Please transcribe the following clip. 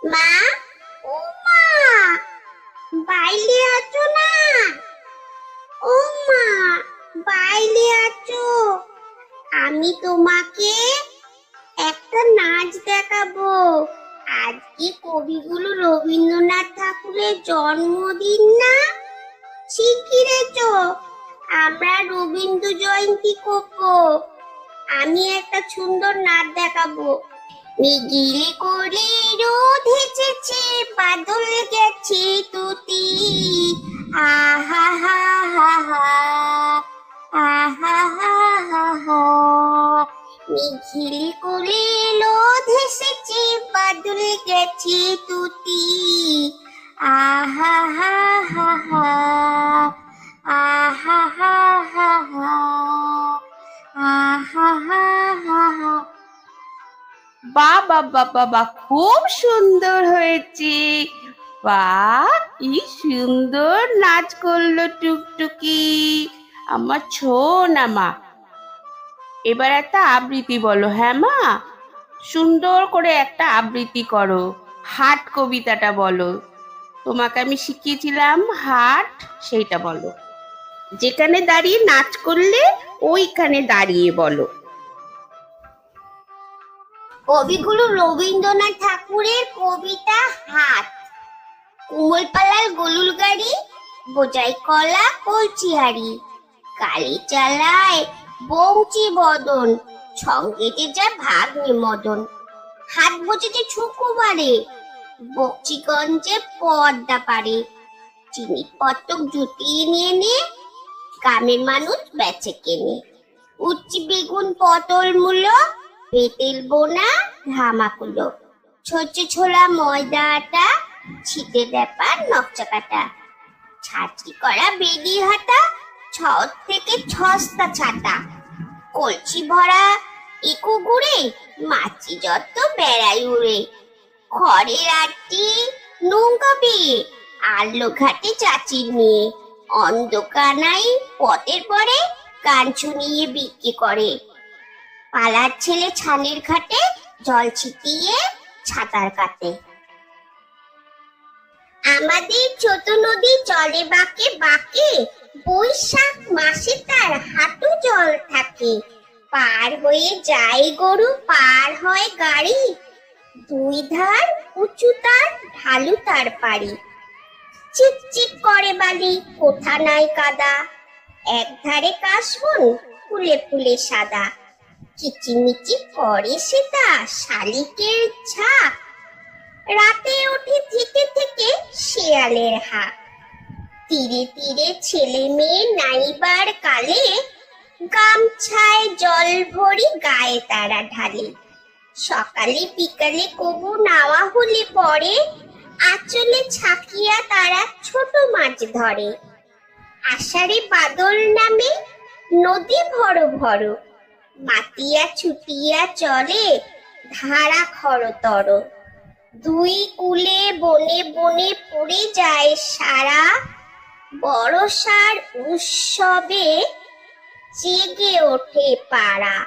মা, ও মা, বাইরে আছো না? ও মা, বাইরে আছো? আমি তোমাকে একটা নাচ দেখাবো। আজকে কবিগুরু রবীন্দ্রনাথ ঠাকুরের জন্মদিন না? শিগগিরই চো, আমরা রবীন্দ্র জয়ন্তী করবো। আমি একটা সুন্দর নাচ দেখাবো। মিগিল করে রোদ হেসেছে, বাদল গেছে তুতি, আহা হা হা হা, আহা হা হা হা। মিছিল করে রোদ হেসেছে, বাদল গেছে তুতি, আহা হা হা হা, আহা হা হা হা, আহা হা হা হা। বাহ বাহ বাহ বাহ বাহ, খুব সুন্দর হয়েছে। বাহ, কি সুন্দর নাচ করলো টুকটুকি, আমার ছোনা মা। এবার একটা আবৃত্তি বলো। হ্যাঁ মা, সুন্দর করে একটা আবৃত্তি করো। হাট কবিতাটা বলো, তোমাকে আমি শিখিয়েছিলাম হাট, সেইটা বলো। যেখানে দাঁড়িয়ে নাচ করলে ওইখানে দাঁড়িয়ে বলো। কবিগুরু রবীন্দ্রনাথ ঠাকুরের কবিতা হাট। কুমোরপাড়ার গলুল গাড়ি বোঝাই কলা কলচি হাড়ি, গাড়ি চালায় বংশী বদন, সঙ্গে যে যায় ভাগ্নে মদন। হাট বসেছে শুক্রবারে, বকচিগঞ্জে পদ্মা পারে, চিনি পত্তক জুটিয়ে নিয়ে নে, গ্রামের মানুষ বেচে কেনে। উচ্চি বেগুন পটল মূলো, পেটেল বোনা ধামাকুলো, ছচ্ছে ছোলা ময়দা আটা, ছিটে দেপা নকচা কাটা, ছাঁচি করা বেদি হাটা, ছট থেকে ছস্তা ছাটা, কলসি ভরা ইকু গুড়ে, মাছি যত বেড়াই উড়ে, খড়ের আটটি নৌকা বেয়ে, আলো ঘাটে চাচির নিয়ে, অন্ধকানাই পথের পরে গান শুনিয়ে বিক্রি করে। পালার ছেলে ছানের ঘাটে জল ছিটিয়ে ছাতার কাটে। আমাদের ছোট নদী চলে বাঁকে বাঁকে, বৈশাখ মাসে তার হাঁটু জল থাকে। পার হয়ে যায় গরু, পার হয় গাড়ি, দুই ধার উঁচু তার, ঢালু তার পাড়ি। চিকচিক করে বালি, কোথা নাই কাদা, এক ধারে কাশবন, ফুলে ফুলে সাদা। কিচিমিচি করে সেটা শালিকের ঝাঁক, রাতে ওঠে থেকে থেকে শেয়ালের হাঁক। তীরে তীরে ছেলে মেয়ে নাইবার কালে, গামছায় জল ভরি গায়ে তারা ঢালে। সকালে বিকালে কবু নাওয়া হলে পরে, আঁচলে ছাকিয়া তারা ছোট মাছ ধরে। আষাঢ়ে বাদল নামে নদী ভরো ভরো, মাতিয়া ছুটিয়া চলে ধারা খরতর। দুই কূলে বনে বনে পড়ে যায় সারা, বর্ষার উৎসবে জেগে ওঠে পাড়া।